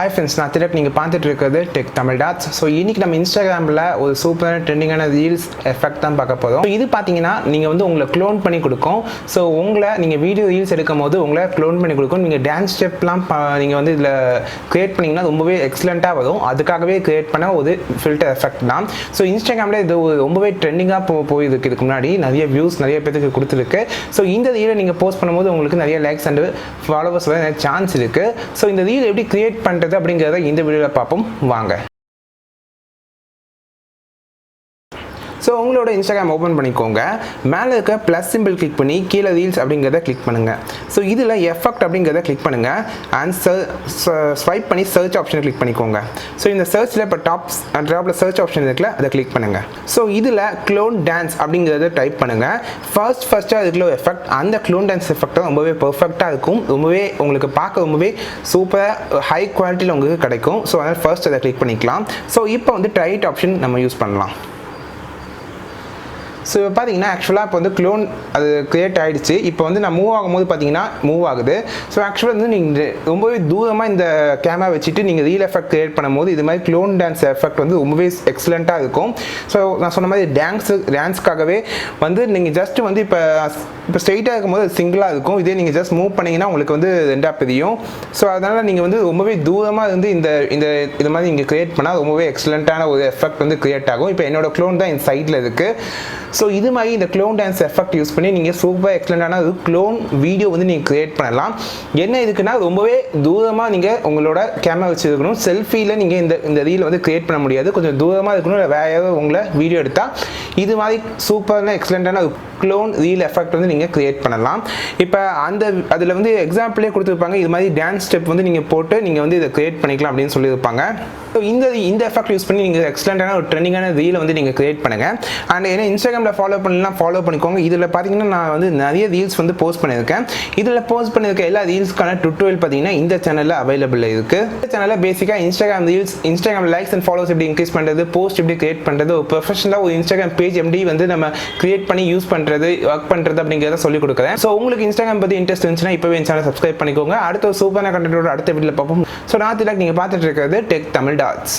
Hi friends, நான் திலக் நீங்கள் பார்த்துட்டு இருக்கிறது டெக் தமிழ் டாட்ஸ். ஸோ இன்றைக்கி நம்ம இன்ஸ்டாகிராமில் ஒரு சூப்பரான ட்ரெண்டிங்கான ரீல்ஸ் எஃபெக்ட் தான் பார்க்க போகிறோம். இது பார்த்தீங்கன்னா நீங்கள் வந்து உங்களை க்ளோன் பண்ணி கொடுக்கும். ஸோ உங்களை நீங்கள் வீடியோ ரீல்ஸ் எடுக்கும் போது உங்களை க்ளோன் பண்ணி கொடுக்கும். நீங்கள் டான்ஸ் ஸ்டெப்லாம் நீங்கள் வந்து இதில் க்ரியேட் பண்ணிங்கன்னா ரொம்பவே எக்ஸலண்ட்டாக வரும். அதுக்காகவே க்ரியேட் பண்ண ஒரு ஃபில்டர் எஃபெக்ட் தான். ஸோ இன்ஸ்டாகிராமில் இது ரொம்பவே ட்ரெண்டிங்காக போயிருக்கு. இதுக்கு முன்னாடி நிறைய வியூஸ் நிறைய பேருக்கு கொடுத்துருக்கு. ஸோ இந்த ரீலை நீங்கள் போஸ்ட் பண்ணும்போது உங்களுக்கு நிறைய லைக்ஸ் அண்ட் ஃபாலோவர்ஸ் வர நிறைய சான்ஸ் இருக்குது. ஸோ இந்த ரீல் எப்படி க்ரியேட் பண்ணுறது அப்படிங்கிறத இந்த வீடியோவில் பார்ப்போம் வாங்க. ஸோ உங்களோட இன்ஸ்டாகிராம் ஓப்பன் பண்ணிக்கோங்க. மேலே இருக்க ப்ளஸ் சிம்பிள் கிளிக் பண்ணி கீழே ரீல்ஸ் அப்படிங்கிறத கிளிக் பண்ணுங்கள். ஸோ இதில் எஃபெக்ட் அப்படிங்கிறத கிளிக் பண்ணுங்கள் அண்ட் ஸ்வைப் பண்ணி சர்ச் ஆப்ஷனை கிளிக் பண்ணிக்கோங்க. ஸோ இந்த சர்ச்சில் இப்போ டாப்பில் சர்ச் ஆப்ஷன் இருக்குல்ல, அதை கிளிக் பண்ணுங்கள். ஸோ இதில் க்ளோன் டான்ஸ் அப்படிங்கிறத டைப் பண்ணுங்கள். ஃபர்ஸ்ட்டாக அதுக்குள்ள எஃபெக்ட், அந்த க்ளோன் டான்ஸ் எஃபெக்டாக ரொம்பவே பர்ஃபெக்டாக இருக்கும். ரொம்பவே உங்களுக்கு பார்க்க ரொம்பவே சூப்பராக ஹை குவாலிட்டியில் உங்களுக்கு கிடைக்கும். ஸோ அதனால் ஃபர்ஸ்ட் அதை கிளிக் பண்ணிக்கலாம். ஸோ இப்போ வந்து ட்ரைட் ஆப்ஷன் நம்ம யூஸ் பண்ணலாம். ஸோ இப்போ பார்த்தீங்கன்னா ஆக்சுவலாக இப்போ வந்து க்ளோன் அது க்ரியேட் ஆகிடுச்சு. இப்போ வந்து நான் மூவ் ஆகும்போது பார்த்தீங்கன்னா மூவ் ஆகுது. ஸோ ஆக்சுவலாக வந்து நீங்கள் ரொம்பவே தூரமாக இந்த கேமரா வச்சுட்டு நீங்கள் ரீல் எஃபெக்ட் க்ரியேட் பண்ணும்போது இது மாதிரி க்ளோன் டான்ஸ் எஃபெக்ட் வந்து ரொம்பவே எக்ஸலண்ட்டாக இருக்கும். ஸோ நான் சொன்ன மாதிரி டான்ஸ்க்காகவே வந்து நீங்கள் ஜஸ்ட் வந்து இப்போ ஸ்ட்ரெயிட்டாக இருக்கும்போது அது சிங்கிளாக இருக்கும். இதே நீங்கள் ஜஸ்ட் மூவ் பண்ணிங்கன்னா உங்களுக்கு வந்து ரெண்டாக பிரியும். ஸோ அதனால் நீங்கள் வந்து ரொம்பவே தூரமாக இருந்து இது மாதிரி நீங்கள் க்ரியேட் பண்ணால் ரொம்பவே எக்ஸலண்ட்டான ஒரு எஃபெக்ட் வந்து க்ரியேட் ஆகும். இப்போ என்னோட க்ளோன் தான் இந்த சைடில் இருக்குது. ஸோ இது மாதிரி இந்த க்ளோன் டான்ஸ் எஃபெக்ட் யூஸ் பண்ணி நீங்கள் சூப்பர் எக்ஸலண்டான ஒரு க்ளோன் வீடியோ வந்து நீங்கள் க்ரியேட் பண்ணலாம். என்ன இதுக்குன்னா ரொம்பவே தூரமாக நீங்கள் உங்களோட கேமரா வச்சுருக்கணும். செல்ஃபியில் நீங்கள் இந்த ரீல் வந்து க்ரியேட் பண்ண முடியாது. கொஞ்சம் தூரமாக இருக்கணும். வேறு யாராவது உங்களை வீடியோ எடுத்தால் இது மாதிரி சூப்பரான எக்ஸலண்டான ஒரு க்ளோன் ரீல் எஃபெக்ட் வந்து நீங்கள் க்ரியேட் பண்ணலாம். இப்போ அதில் வந்து எக்ஸாம்பிளே கொடுத்துருப்பாங்க. இது மாதிரி டான்ஸ் ஸ்டெப் வந்து நீங்கள் போட்டு நீங்கள் வந்து இதை க்ரியேட் பண்ணிக்கலாம் அப்படின்னு சொல்லியிருப்பாங்க. ஸோ இந்த எஃபெக்ட் யூஸ் பண்ணி நீங்கள் எக்ஸலண்டான ஒரு ட்ரெண்டிங்கான ரீலை வந்து நீங்கள் க்ரியேட் பண்ணுங்கள். அண்ட் ஏன்னா இன்ஸ்டாகிராமில் ஃபாலோ பண்ணிக்கோங்க. இதில் பார்த்தீங்கன்னா நான் வந்து நிறைய ரீல்ஸ் வந்து போஸ்ட் பண்ணியிருக்கேன். இதில் போஸ்ட் பண்ணியிருக்க எல்லா ரீல்ஸ்க்கான டுட்டோரியல் பார்த்தீங்கன்னா இந்த சேனலில் அவைலபிள் இருக்குது. இந்த சேனலில் பேசிக்காக இன்ஸ்டாகிராம் லைக்ஸ் அண்ட் ஃபாலோவர்ஸ் எப்படி இன்க்ரீஸ் பண்ணுறது, போஸ்ட் எப்படி க்ரியேட் பண்ணுறது, ஒரு ப்ரொஃபஷனலாக ஒரு இன்ஸ்டாகிராம் பேஜ் எப்படி வந்து நம்ம க்ரியேட் பண்ணி யூஸ் பண்ணுறது, ஒர்க் பண்ணுறது அப்படிங்கிறத சொல்லிக் கொடுக்குறேன். ஸோ உங்களுக்கு இன்ஸ்டாகிராம் பற்றி இன்ட்ரெஸ்ட் இருந்துச்சுன்னா இப்போவே இந்த சேனல் சப்ஸ்கிரைப் பண்ணிக்கோங்க. அடுத்த ஒரு சூப்பரான கண்டென்ட்டோட அடுத்த வீடியோவில் பார்ப்போம். ஸோ நான் திலக், நீங்கள் பார்த்துட்டு இருக்கிறது டெக் தமிழ் டாட்ஸ்.